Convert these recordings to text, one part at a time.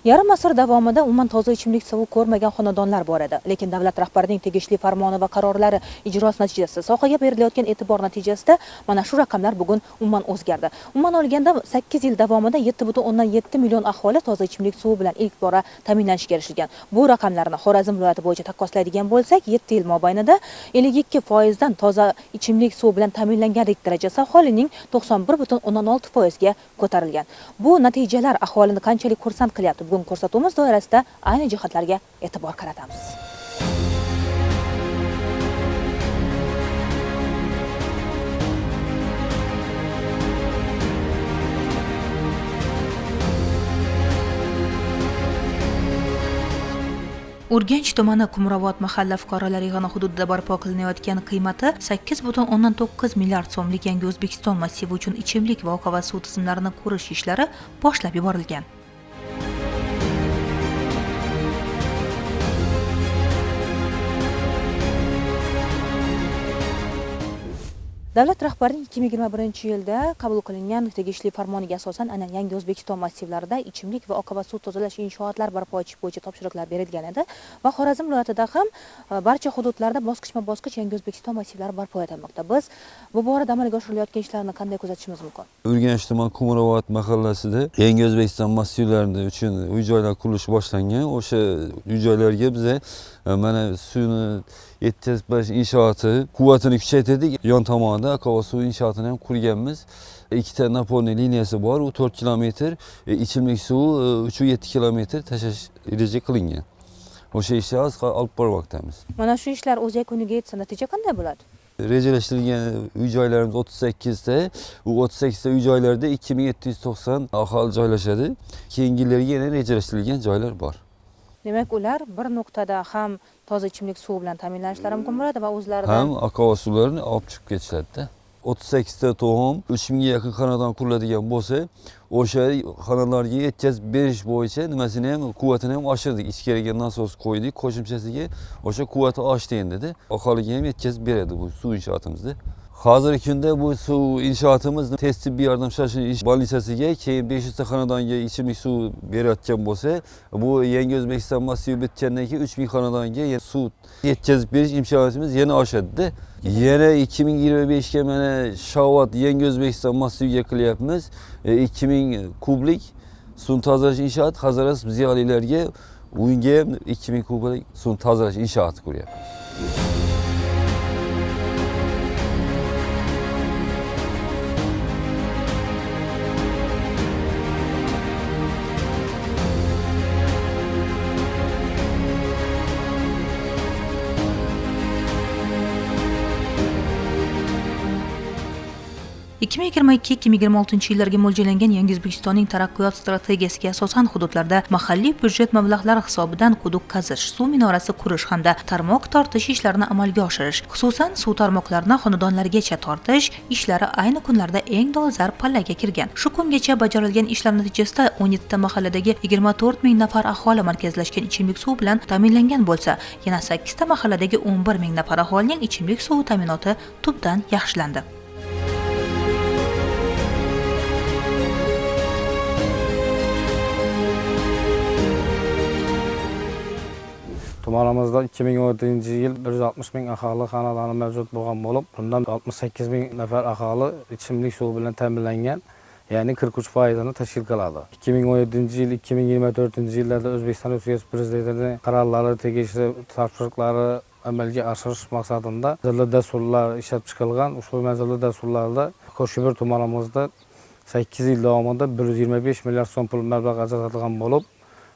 Yarim asr davomida umuman toza ichimlik suvi ko'rmagan xonadonlar bor edi. Lekin davlat rahbarining tegishli farmoni va qarorlari ijrosi natijasida, sohaga berilayotgan e'tibor natijasida mana shu raqamlar bugun umuman o'zgardi. Umuman olganda 8 yil davomida 7,7 million aholi toza ichimlik suvi bilan ilk bora ta'minlanishga erishilgan. Bu raqamlarni Xorazm viloyati bo'yicha taqqoslaydigan bo'lsak, 7 yil mobaynida 52% dan toza ichimlik suvi bilan ta'minlanganlik darajasi aholining 91,16% ga ko'tarilgan. Bu natijalar aholini qanchalik xursand qilyapti? Bugun ko'rsatuvimiz doirasida ayni jihatlarga e'tibor qaratamiz. Urganch tumani Qumrobod mahalla fuqarolar yig'ini hududida barpo qilinayotgan qiymati 8,9 milliard so'mlik Yangi O'zbekiston massivi uchun ichimlik va oqova suv tizimlarini qurish ishlari boshlab yuborilgan. Davlat rahbarining 2021-yilda qabul qilingan tegishli farmoniga asosan ana Yangi O'zbekiston massivlarida ichimlik va oqova suv tozalash inshootlar barpo etish bo'yicha topshiriqlar berilgan edi va Xorazm viloyatida ham barcha hududlarda bosqichma-bosqich Yangi O'zbekiston massivlari barpo etilmoqda. Biz bu borada amalga oshirilayotgan ishlarni qanday kuzatishimiz mumkin? Urganch tuman Qumrobod mahallasida Yangi O'zbekiston massivlari uchun uy-joylar qurilishi boshlangan. O'sha uy-joylarga biz mana suvni yetkazib berish inshooti quvvatini kuchaytirdik. Yon tomonda oqova suv inshootini ham qurganmiz. Ikkita napolniy liniyasi bor. U 4 kilometr, ichimlik suvi 3,7 kilometr tashash reja qilingan. O'sha ishlarni olib bormoqdamiz. Mana shu ishlar o'z yakuniga yetsa, natija qanday bo'ladi? Rejalashtirilgan uy-joylarimiz 38 ta. U 38 ta uy-joylarda 2790 aholi joylashadi. Keyingi yillarga yana rejalashtirilgan joylar bor. Demak, ular bir nuqtada ham toza ichimlik suvi bilan ta'minlanishlari mumkin bo'ladi va o'zlaridan ham oqova suvlarni olib chiqib ketishadi-da. 38 ta to'g'im 3000 ga yaqin xonadon quriladigan bo'lsa, o'sha xonadonlarga yetkazib berish bo'yicha nimasini ham quvvatini ham oshirdik. Ichkariga nasos qo'ydik, qo'shimchasiga o'sha quvvati oshdi endi-da. Aholiga ham yetkazib beradi bu suv inshootimizni. Hozirgi kunda bu suv inshootimiz tez tibbiy yordam shoshilinch bolnitsasiga, keyin 500 ta xonadonga ichimlik suv berayotgan bo'lsa, bu Yangi O'zbekiston massivi bitgandan keyin 3000 xonadonga suv yetkazib berish imkoniyatimiz yana oshadi-da. Yana 2025 ga mana Shovot Yangi O'zbekiston massiviga qilyapmiz. 2000 kublik suv tozalash inshooti Hazaras ziyolilarga unga 2000 kublik suv tozalash inshooti quryapmiz. Ikki 2022-2026 yillarga mo'ljallangan Yangi O'zbekistonning taraqqiyot strategiyasiga asosan hududlarda mahalliy byudjet mablag'lari hisobidan quduq qazish, suv minorasi qurish hamda tarmoq tortish ishlarini amalga oshirish, xususan suv tarmoqlarini xonadonlargacha tortish ishlari ayni kunlarda eng dolzarb pallaga kirgan. Shu kungacha bajarilgan ishlar natijasida 17 ta mahalladagi 24 ming nafar aholi markazlashgan ichimlik suv bilan ta'minlangan bo'lsa, yana 8 ta mahalladagi 11 ming nafar aholining ichimlik suvi ta'minoti tubdan yaxshilandi. Tumanimizda 2017-yil 160 ming aholi xonadoni mavjud bo'lgan bo'lib, bundan 68 ming nafar aholi ichimlik suvi bilan ta'minlangan, ya'ni 43% tashkil qiladi. 2017-yil 2024-yillarda O'zbekiston Respublikasi Prezidentining qarorlari, tegishli topshiriqlari amalga oshirish maqsadida manzilli dasturlar ishlab chiqilgan. Ushbu manzilli dasturlarda Qo'shibir tumanimizda 8 yil davomida 125 milliard so'm pul mablag' ajratilgan bo'lib,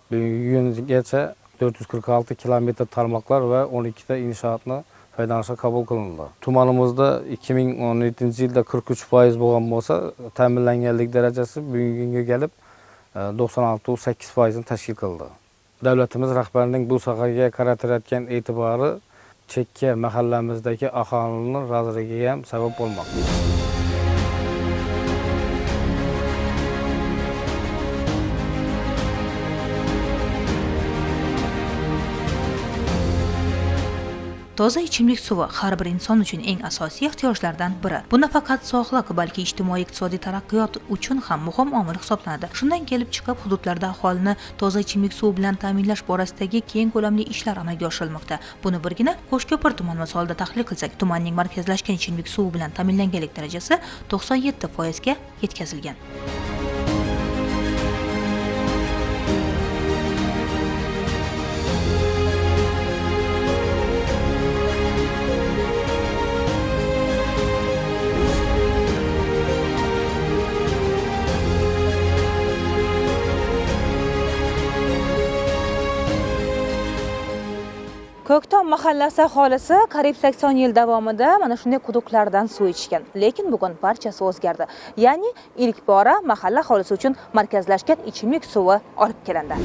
bugungi kungacha 446 kilometr tarmoqlar va 12 ta inshootni foydalanishga qabul qilindi. Tumanimizda 2017-yilda 43% bo'lgan bo'lsa, ta'minlanganlik darajasi bugungi kunga kelib 96,8% tashkil qildi. Davlatimiz rahbarining bu sohaga qaratayotgan e'tibori chekka mahallamizdagi aholining roziligiga ham sabab bo'lmoqda. Toza ichimlik suvi har bir inson uchun eng asosiy ehtiyojlardan biri. Bu nafaqat sog'liq, balki ijtimoiy-iqtisodiy taraqqiyot uchun ham muhim omil hisoblanadi. Shundan kelib chiqib, hududlarda aholini toza ichimlik suvi bilan ta'minlash borasidagi keng ko'lamli ishlar amalga oshirilmoqda. Buni birgina Qo'shko'pir tuman misolida tahlil qilsak, tumanning markazlashgan ichimlik suvi bilan ta'minlanganlik darajasi 97% ga yetkazilgan. Ko'ktom mahallasi aholisi qariyb 80 yil davomida mana shunday quduqlardan suv ichgan. Lekin bugun barchasi o'zgardi. Ya'ni ilk bora mahalla aholisi uchun markazlashgan ichimlik suvi olib kelindi.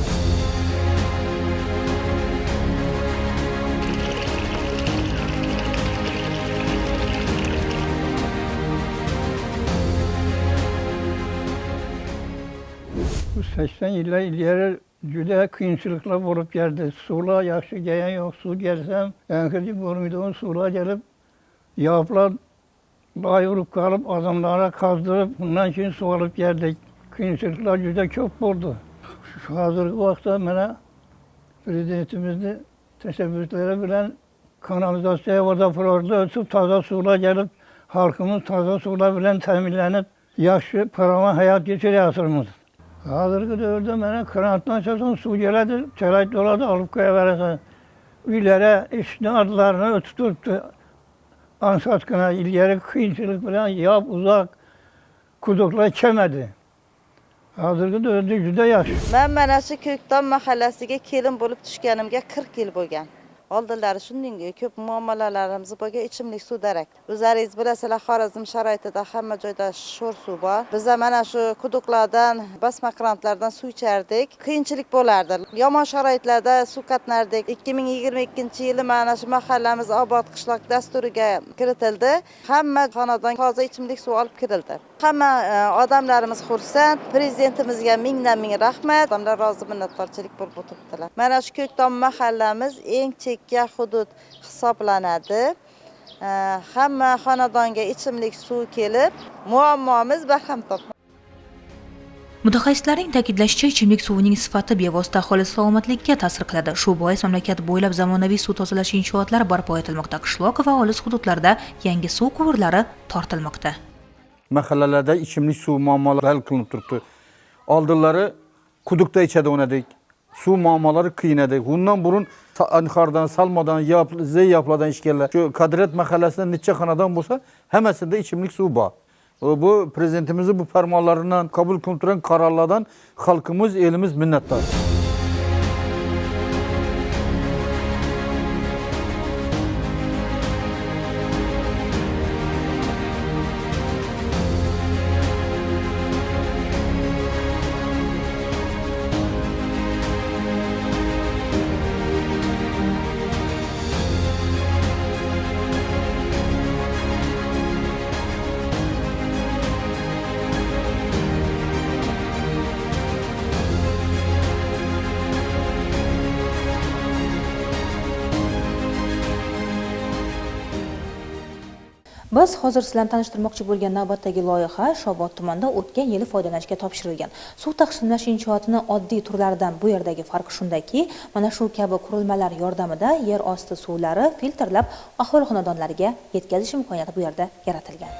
Bu 80 yıllar ileri juda qiyinchiliklar bo'lib keldi. Suvlar yaxshi kelgan yo'q. Suv kelsam, yangi bo'lmaydigan suvlar kelib, yo'qlar loy urib qolib, odamlarga qazdirib, bundan keyin suv olib keldik. Qiyinchiliklar juda ko'p bo'ldi. Shu hozirgi vaqtda mana prezidentimizni tashabbuslari bilan kanalizatsiya vodoprovodlar o'tib, toza suvlar kelib, xalqimiz toza suvlar bilan ta'minlanib, yaxshi farovon hayot kechiryapmiz. Hozirgi davrda mana krandan açarsan suv keladi, chelak doladi, olib qo'yaverasan. Uylari, ishlarni o'tib turibdi. Ansatgina ilgari qiyinchilik bilan yop uzoq quduqlar kelmadi. Hozirgi davrda juda yaxshi. Men mana shu Ko'ktom mahallasiga kelin bo'lib tushganimga 40 yil bo'lgan. Oldinlari shunday ko'p muammolarimiz bo'lgan, ichimlik suv darak. O'zingiz bilasizlar, Xorazm sharoitida hamma joyda sho'r suv bor. Biz mana shu quduqlardan, basma krantlardan suv ichardik. Qiyinchilik bo'lardi. Yomon sharoitlarda suv qatnardik. 2022-yili mana shu mahallamiz obod qishloq dasturiga kiritildi. Hamma xonadon toza ichimlik suv olib kirildi. Hamma odamlarimiz xursand. Prezidentimizga mingdan-ming rahmat. Odamlar rozi, minnatdorchilik bo'lib o'tiribdilar. Mana shu Ko'ktom mahallamiz eng chekka hudud hisoblanadi. Hamma xonadonga ichimlik suv kelib, muammomiz barham topdi. Mutaxassislarning ta'kidlashicha, ichimlik suvining sifati bevosita aholi salomatligiga ta'sir qiladi. Shu bois mamlakat bo'ylab zamonaviy suv tozalash inshootlari barpo etilmoqda. Qishloq va olis hududlarda yangi suv quvurlari tortilmoqda. Mahallalarda ichimlik suv muammolari hal qilinib turibdi. Oldinlari quduqda ichadigandik. Suv muammolari qiyin edi. Bundan burun Anqardan, Salmodan, Zeyyaplardan ishganlar. Shu Qadrat mahallasida necha xonadon bo'lsa, hammasida ichimlik suv bor. Bu prezidentimizning bu farmonlaridan qabul qilingan qarorlardan xalqimiz, elimiz minnatdor. Biz hozir sizlarni tanishtirmoqchi bo'lgan navbatdagi loyiha Shovot tumanida o'tgan yili foydalanishga topshirilgan. Suv taqsimlash inshootini oddiy turlaridan bu yerdagi farq shundaki, mana shu kabi qurilmalar yordamida yer osti suvlari filtrlab aholi xonadonlariga yetkazish imkoniyati bu yerda yaratilgan.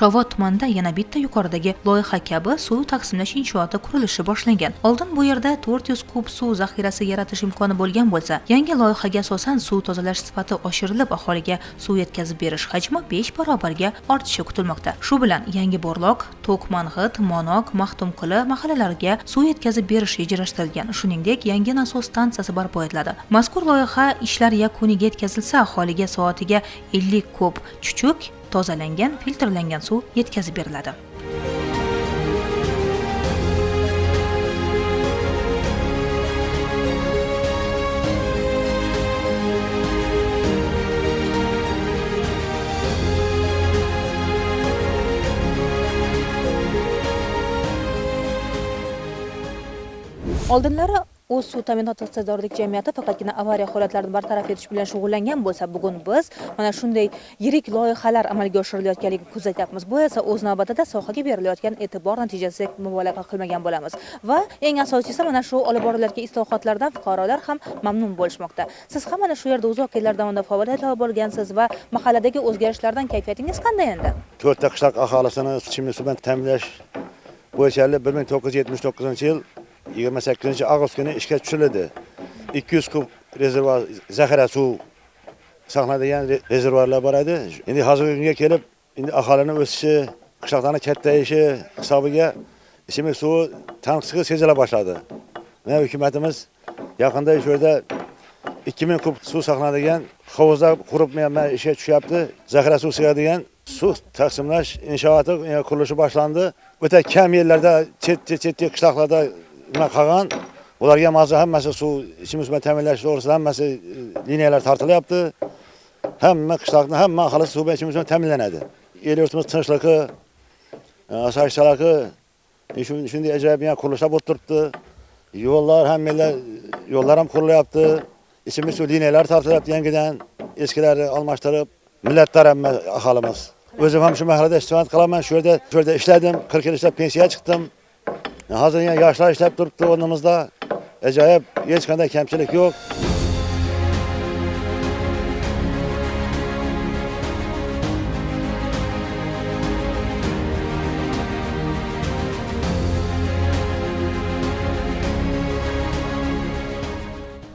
Shovot tumanida yana bitta yuqoridagi loyiha kabi suv taqsimlash inshooti qurilishi boshlangan. Oldin bu yerda 400 kub suv zaxirasi yaratish imkoni bo'lgan bo'lsa, yangi loyihaga asosan suv tozalash sifati oshirilib, aholiga suv yetkazib berish hajmi 5 barobarga ortishi kutilmoqda. Shu bilan yangi Bo'rloq, To'qmang'it, Monoq, Maxtumquli mahallalariga suv yetkazib berish rejalashtirilgan. Shuningdek, yangi nasos stansiyasi barpo etiladi. Mazkur loyiha ishlar yakuniga yetkazilsa, aholiga soatiga 50 kub chuchuk tozalangan, filtrlangan suv yetkazib beriladi. Oldinlari o'z suv ta'minoti iqtidorlik jamiyati faqatgina avariya holatlarini bartaraf etish bilan shug'ullangan bo'lsa, bugun biz mana shunday yirik loyihalar amalga oshirilayotganligini kuzatyapmiz. Bu esa o'z navbatida sohaga berilayotgan e'tibor natijasiga mubolag'a qilmagan bo'lamiz. Va eng asosiysi mana shu olib borilayotgan islohotlardan fuqarolar ham mamnun bo'lishmoqda. Siz ham mana shu yerda uzoq yillar davomida faoliyat olib borgansiz va mahalladagi o'zgarishlardan kayfiyatingiz qanday endi? 4 ta qishloq aholisini ichimlik suv bilan ta'minlash bo'yicha 1979-yil 28-avgust kuni ishga tushirildi. 200 kub rezervuar zaxira suv saqlanadigan rezervuarlar bor edi. Endi hozirgi kunga kelib, endi aholining o'sishi, qishloqlarning kattayishi hisobiga ichimlik suvi tanqisligi sezila boshladi. Mana hukumatimiz yaqinda shu yerda 2000 kub suv saqlanadigan hovuzlar qurib ishga tushyapti. Zaxira suv sig'adigan suv taqsimlash inshooti qurilishi boshlandi. O'ta kam yerlarda chet qishloqlarda nima qolgan, ularga mazkur hammasi suv ichimlik suv bilan ta'minlash to'g'risida hammasi liniyalar tortilyapti. Hamma qishloqning hamma aholisi suv bilan ichimlik suv bilan ta'minlanadi. El yurtimiz tinchligi, osoyishtaligi shunday ajoyib qurilishlar bo'lib turibdi. Yo'llar ham qurilyapti. İçimiz suv liniyalar tortilyapti yangidan, eskilari almashtirib, millatlar hamma aholimiz. O'zim ham shu mahallada istiqomat qilaman. Shu yerda ishladim, 40 yil ishlab pensiyaga chiqdim. Hozir yana yoshlar ishlab turibdi o'rnimizda. Ajoyib, hech qanday kamchilik yo'q.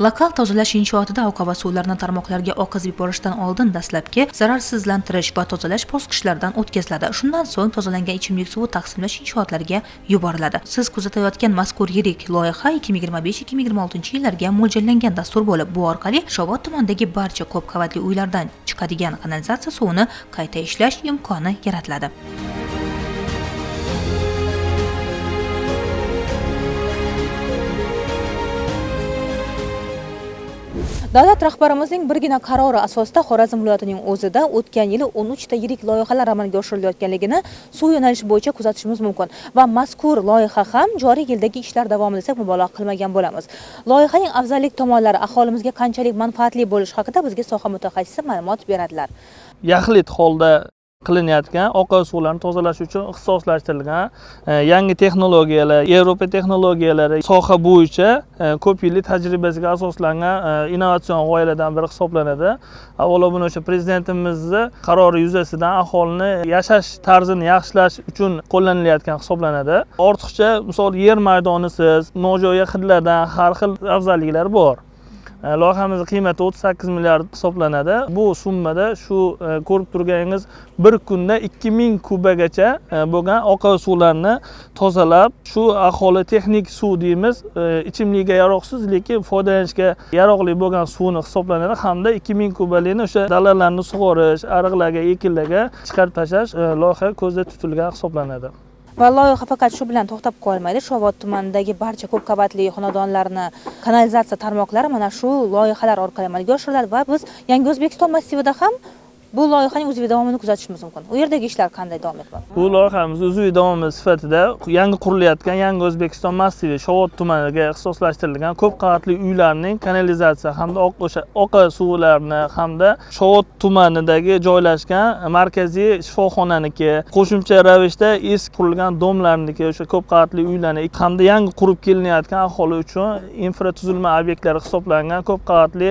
Lokal tozalash inshootida oqova suvlarni tarmoqlarga oqizib yuborishdan oldin dastlabki zararsizlantirish va tozalash bosqichlaridan o'tkaziladi. Shundan so'ng tozalangan ichimlik suvi taqsimlash inshootlariga yuboriladi. Siz kuzatayotgan mazkur yirik loyiha 2025-2026 yillarga mo'ljallangan dastur bo'lib, bu orqali Shovot tumanidagi barcha ko'p qavatli uylardan chiqadigan kanalizatsiya suvini qayta ishlash imkoni yaratiladi. Davlat rahbarimizning birgina qarori asosida Xorazm viloyatining o'zida o'tgan yili 13 ta yirik loyihalar amalga oshirilayotganligini suv yo'nalishi bo'yicha kuzatishimiz mumkin va mazkur loyiha ham joriy yildagi ishlar davomida desak mubolag'a qilmagan bo'lamiz. Loyihaning afzallik tomonlari, aholimizga qanchalik manfaatli bo'lishi haqida bizga soha mutaxassisi ma'lumot beradilar. Yaxlit holda qilinayotgan oqova suvlarni tozalash uchun ixtisoslashtirilgan yangi texnologiyalar, Yevropa texnologiyalari soha bo'yicha ko'p yillik tajribasiga asoslangan innovatsion g'oyalardan biri hisoblanadi. Avvalo buni o'sha prezidentimizning qarori yuzasidan aholini yashash tarzini yaxshilash uchun qo'llanilayotgan hisoblanadi. Ortiqcha misol yer maydonisiz, nojo'ya hidlardan har xil afzalliklar bor. Loyihamizning qiymati 38 milliard hisoblanadi. Bu summada shu ko'rib turganingiz bir kunda 2000 kubagacha bo'lgan oqova suvlarni tozalab, shu aholi texnik suv deymiz, ichimlikka yaroqsiz lekin foydalanishga yaroqli bo'lgan suvni hisoblanadi hamda 2000 kubalikni o'sha dalalarni sug'orish, ariqlarga, ekinlarga chiqarib tashlash loyiha ko'zda tutilgan hisoblanadi. Va loyiha faqat shu bilan to'xtab qolmaydi. Shovot tumanidagi barcha ko'p qavatli xonadonlarni kanalizatsiya tarmoqlari mana shu loyihalar orqali amalga oshiriladi va biz Yangi O'zbekiston massivida ham bu loyihaning uzviy davomini kuzatishimiz mumkin. U yerdagi ishlar qanday davom etmoqda? Bu loyihamiz uzviy davomi sifatida yangi qurilayotgan Yangi O'zbekiston massivi Shovot tumaniga ixtisoslashtirilgan ko'p qavatli uylarning kanalizatsiya hamda oqova suvlarni hamda Shovot tumanidagi joylashgan markaziy shifoxonaniki, qo'shimcha ravishda eski qurilgan domlarniki, o'sha ko'p qavatli uylarni hamda yangi qurib kelinayotgan aholi uchun infratuzilma obyektlari hisoblangan ko'p qavatli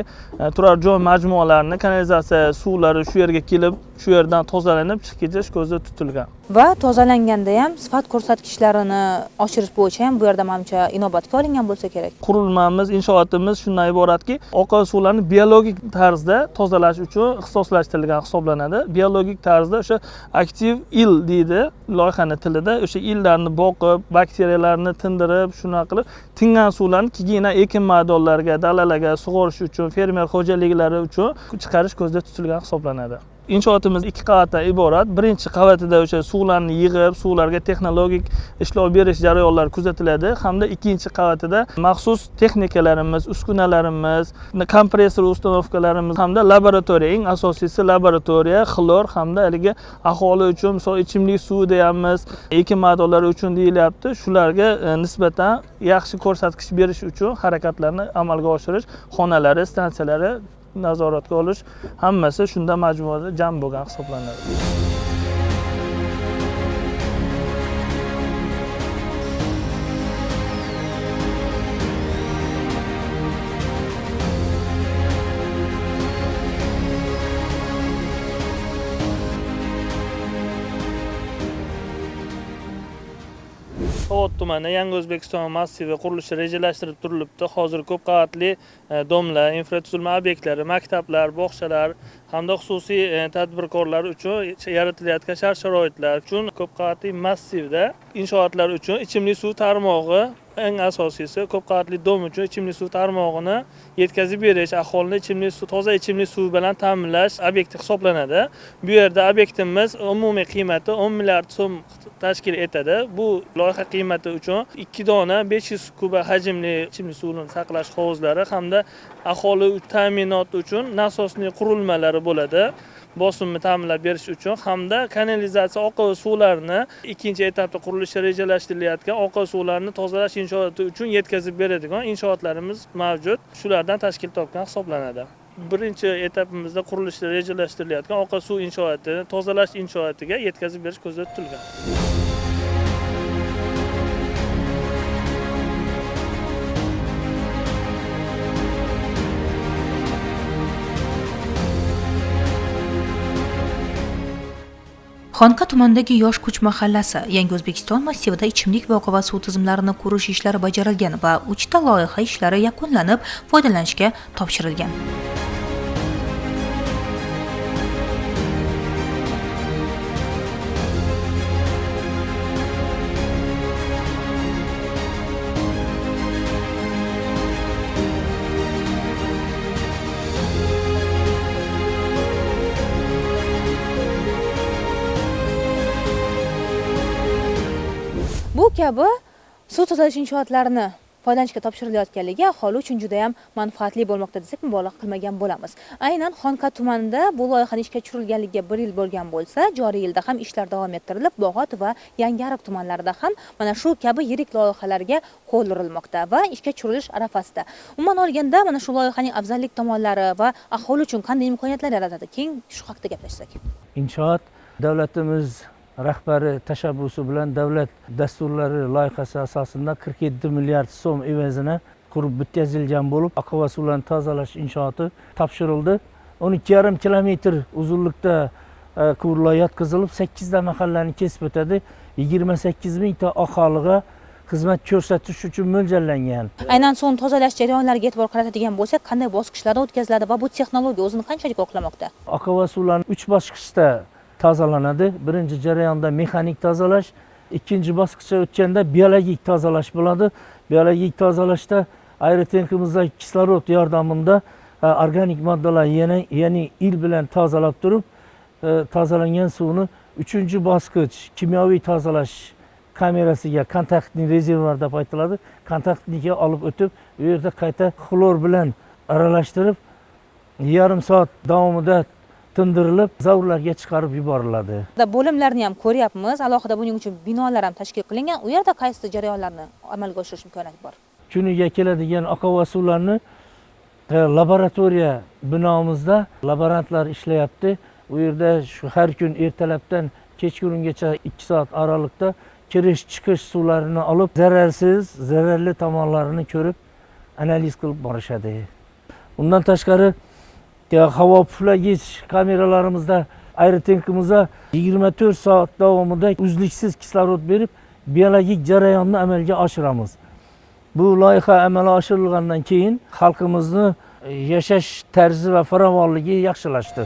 turar joy majmualarini kanalizatsiya suvlari shu yerga kelib, shu yerdan tozalanib chiqib ketish ko'zda tutilgan. Va tozalanganda ham sifat ko'rsatkichlarini oshirish bo'yicha ham bu yerda menimcha inobatga olingan bo'lsa kerak. Qurilmamiz, inshootimiz shundan iboratki, oqova suvlarni biologik tarzda tozalash uchun ixtisoslashtirilgan hisoblanadi. Biologik tarzda o'sha aktiv il deydi loyihaning tilida, o'sha illarni boqib, bakteriyalarni tindirib, shuna qilib, tingan suvlarni keyin ekin maydonlariga, dalalarga sug'orish uchun, fermer xo'jaliklari uchun chiqarish ko'zda tutilgan hisoblanadi. inshootimiz 2 qavatdan iborat. Birinchi qavatida o'sha suvlarni yig'ib, suvlarga texnologik ishlov berish jarayonlari kuzatiladi hamda ikkinchi qavatida maxsus texnikalarimiz, uskunalarimiz, kompressor ustanovkalarimiz hamda laboratoriya, eng asosiysi laboratoriya, xlor hamda haligi aholi uchun, misol ichimlik suvi deyapmiz, ekin maydonlari uchun deyilyapti. Shularga nisbatan yaxshi ko'rsatkich berish uchun harakatlarni amalga oshirish, xonalari, stansiyalari nazoratga olish, hammasi shunda majmuada jam bo'lgan hisoblanadi. Sovot tumani Yangi O'zbekiston massivi qurilishi rejalashtirib turilibdi. Hozir ko'p qavatli domlar, infratuzilma obyektlari, maktablar, bog'chalar hamda xususiy tadbirkorlar uchun yaratilayotgan shart-sharoitlar uchun ko'p qavatli massivda inshootlar uchun ichimlik suv tarmog'i, eng asosiysi ko'p qavatli dom uchun ichimlik suv tarmog'ini yetkazib berish, aholini ichimlik suv, toza ichimlik suv bilan ta'minlash obyekti hisoblanadi. Bu yerda obyektimiz umumiy qiymati 10 milliard so'm tashkil etadi. Bu loyiha qiymati uchun 2 dona 500 kuba hajmli ichimlik suvini saqlash hovuzlari hamda aholi ta'minoti uchun nasosli qurilmalari bo'ladi. Bosimni ta'minlab berish uchun hamda kanalizatsiya oqova suvlarini ikkinchi etapda qurilishi rejalashtirilayotgan oqova suvlarni tozalash inshooti uchun yetkazib beradigan inshootlarimiz mavjud. Shulardan tashkil topgan hisoblanadi. Birinchi etapimizda qurilishda rejalashtirilayotgan oqova suv inshootini tozalash inshootiga yetkazib berish ko'zda tutilgan. Xonqa tumanidagi Yosh kuch mahallasi Yangi O'zbekiston massivida ichimlik va oqova suv tizimlarini qurish ishlari bajarilgan va 3 ta loyiha ishlari yakunlanib, foydalanishga topshirilgan. Bu kabi suv tozalash inshootlarini foydalanishga topshirilayotganligi aholi uchun juda ham manfaatli bo'lmoqda desak mubolag'a qilmagan bo'lamiz. Aynan Xonqa tumanida bu loyihaning ishga tushirilganligiga 1 yil bo'lgan bo'lsa, joriy yilda ham ishlar davom ettirilib, Bog'ot va Yangiariq tumanlarida ham mana shu kabi yirik loyihalarga qo'l urilmoqda va ishga tushirilish arafasida. Umuman olganda mana shu loyihaning afzallik tomonlari va aholi uchun qanday imkoniyatlar yaratadi? Keng shu haqida gaplashsak. Inshoot davlatimiz rahbari tashabbusi bilan davlat dasturlari loyihasi asosida 47 milliard so'm evazini qurib bitkazilgan bo'lib, oqova suvlarni tozalash inshooti topshirildi. 12,5 kilometr uzunlikda quvurlar yotqizilib, 8 ta mahallani kesib o'tadi. 28 mingta aholiga xizmat ko'rsatish uchun mo'ljallangan. Aynan suvni tozalash jarayonlariga e'tibor qaratadigan bo'lsak, qanday bosqichlarda o'tkaziladi va bu texnologiya o'zini qanchalik oqlamoqda? Oqova suvlarni 3 bosqichda tozalanadi. Birinchi jarayonda mexanik tozalash, ikkinchi bosqichga o'tganda biologik tozalash bo'ladi. Biologik tozalashda aerotankimizdagi kislorod yordamida organik moddalar ya'ni il bilan tozalab turib, tozalangan suvni uchinchi bosqich kimyoviy tozalash kamerasiga, kontaktli rezervuar deb aytiladi, kontaktniga olib o'tib, u yerda qayta xlor bilan aralashtirib, yarim soat davomida tindirilib, zavorlarga chiqarib yuboriladi. Bo'limlarni ham ko'ryapmiz. Alohida buning uchun binolar ham tashkil qilingan. U yerda qaysi jarayonlarni amalga oshirish imkoniyati bor? Kuniga keladigan oqova suvlarni laboratoriya binomizda laborantlar ishlayapti. U yerda shu har kun ertalabdan kechqurungacha 2 soat aralıkta kirish-chiqish suvlarini olib, zararsiz, zararli tomonlarini ko'rib, analiz qilib borishadi. Undan tashqari havo puflagich kameralarimizda aerotankimizga 24 soat davomida uzluksiz kislorod berib, biologik jarayonni amalga oshiramiz. Bu loyiha amalga oshirilgandan keyin xalqimizni yashash tarzi va farovonligi yaxshilashdi.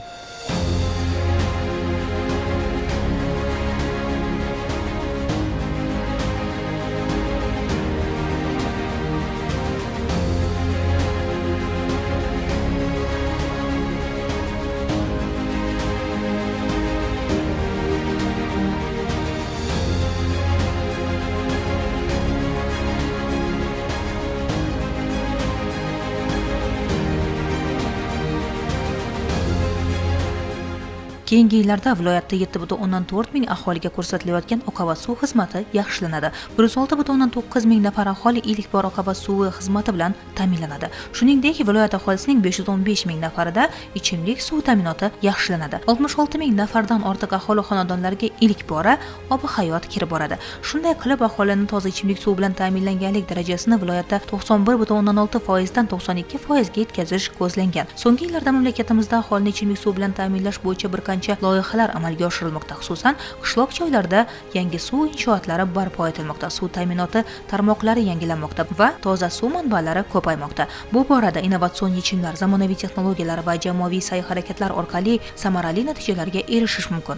Keyingi yillarda viloyatda 7,4 ming aholiga ko'rsatilayotgan oqova suv xizmati yaxshilanadi. 106,9 ming nafar aholi ilk bor oqova suvi xizmati bilan ta'minlanadi. Shuningdek, viloyat aholisining 515 ming nafarida ichimlik suv ta'minoti yaxshilanadi. 66 ming nafardan ortiq aholi xonadonlariga ilk bora ob hayot kirib boradi. Shunday qilib aholini toza ichimlik suv bilan ta'minlanganlik darajasini viloyatda 91,6% dan 92% ga yetkazish ko'zlangan. So'nggi yillarda mamlakatimizda aholini ichimlik suv bilan ta'minlash bo'yicha bir qancha loyihalar amalga oshirilmoqda. Xususan, qishloq joylarda yangi suv inshootlari barpo etilmoqda. Suv ta'minoti tarmoqlari yangilanmoqda va toza suv manbalari ko'paymoqda. Bu borada innovatsion yechimlar, zamonaviy texnologiyalar va jamoaviy sa'y-harakatlar orqali samarali natijalarga erishish mumkin.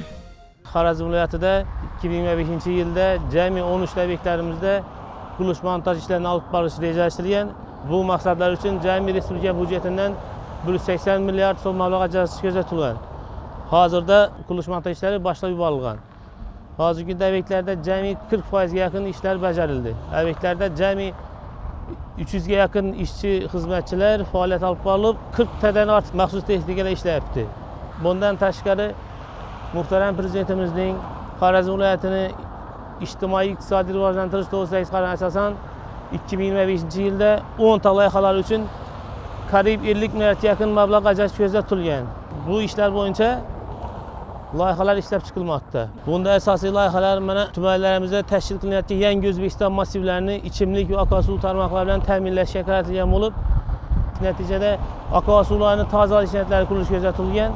Xorazm viloyatida 2025-yilda jami 13 ta obyektlarimizda qurilish montaj ishlarini olib borish rejalashtirilgan. Bu maqsadlar uchun jami respublika byudjetidan 180 milliard so'm mablag' ajratish ko'zda hozirda qurilish montaj ishlari boshlab yuborilgan. Hozirgi obyektlarda jami 40% ga yaqin ishlar bajarildi. Obyektlarda jami 300 ga yaqin ishchi xizmatchilar faoliyat olib borib, 40 tadan ortiq maxsus texnikalar ishlayapti. Bundan tashqari muhtaram prezidentimizning Xorazm viloyatini ijtimoiy-iqtisodiy rivojlantirish to'g'risidagi qaroriga asosan 2025-yilda 10 ta loyihalar uchun qariyb 50 milliard yaqin mablag' ajratish ko'zda tutilgan. Bu ishlar bo'yicha loyihalar ishlab chiqilmoqda. Bunda asosiy loyihalar mana tumanlarimizda tashkil qilinayotgan yangi O'zbekiston massivlarini ichimlik va oqova suv tarmoqlari bilan ta'minlashga qaratilgan bo'lib, natijada oqova suvlarni tozalash ishlatlari qurilish ko'zda tutilgan.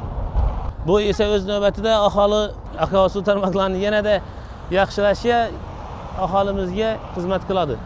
Bu esa o'z navbatida aholi oqova suv tarmoqlarini yanada yaxshilashga aholimizga xizmat qiladi.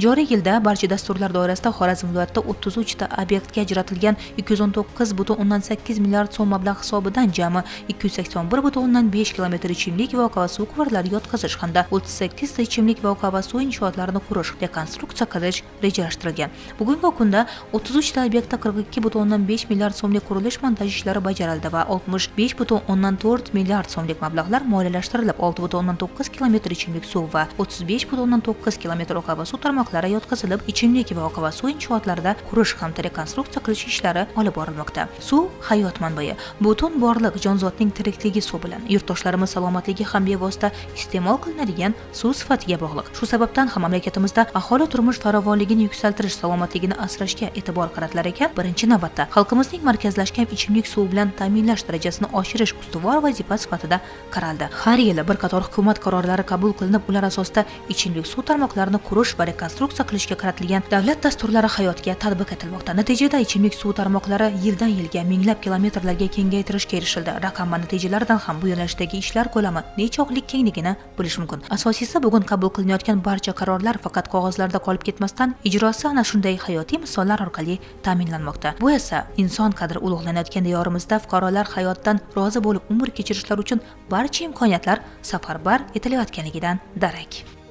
Joriy yilda barcha dasturlar doirasida Xorazm viloyatida 33 ta obyektga ajratilgan 219,8 milliard so'm mablag' hisobidan jami 281,5 kilometr ichimlik va oqova suv quvurlari yotqizish hamda 38 ta ichimlik va oqova suv inshootlarini qurish, rekonstruksiya qilish rejalashtirilgan. Bugungi kunda 33 ta obyektda 42,5 milliard so'mlik qurilish montaj ishlari bajarildi va 65,4 milliard so'mlik mablag'lar moliyalashtirilib, 6,9 kilometr ichimlik suv va 35,9 kilometr oqova suv tarmoqlari yotqizilib, ichimlik va oqova suv inshootlarida qurish hamda rekonstruksiya qilish ishlari olib borilmoqda. Suv hayot manbai. Butun borliq jonzotning tirikligi suv bilan, yurtdoshlarimiz salomatligi ham bevosita iste'mol qilinadigan suv sifatiga bog'liq. Shu sababdan ham mamlakatimizda aholi turmush farovonligini yuksaltirish, salomatligini asrashga e'tibor qaratilar ekan, birinchi navbatda xalqimizning markazlashgan ichimlik suv bilan ta'minlash darajasini oshirish ustuvor vazifa sifatida qaraldi. Har yili bir qator hukumat qarorlari qabul qilinib, ular asosida ichimlik suv tarmoqlarini qurish va rekonstruksiya qilishga qaratilgan davlat dasturlari hayotga tatbiq etilmoqda. Natijada ichimlik suv tarmoqlari yildan yilga minglab kilometrlarga kengaytirishga erishildi. Raqam va natijalardan ham bu yo'nalishdagi ishlar ko'lami nechog'lik kengligini bilish mumkin. Asosiysi, bugun qabul qilinayotgan barcha qarorlar faqat qog'ozlarda qolib ketmasdan, ijrosi ana shunday hayotiy misollar orqali ta'minlanmoqda. Bu esa inson qadri ulug'lanayotgan diyorimizda fuqarolar hayotdan rozi bo'lib umr kechirishlar uchun barcha imkoniyatlar safarbar etilayotganligidan darak.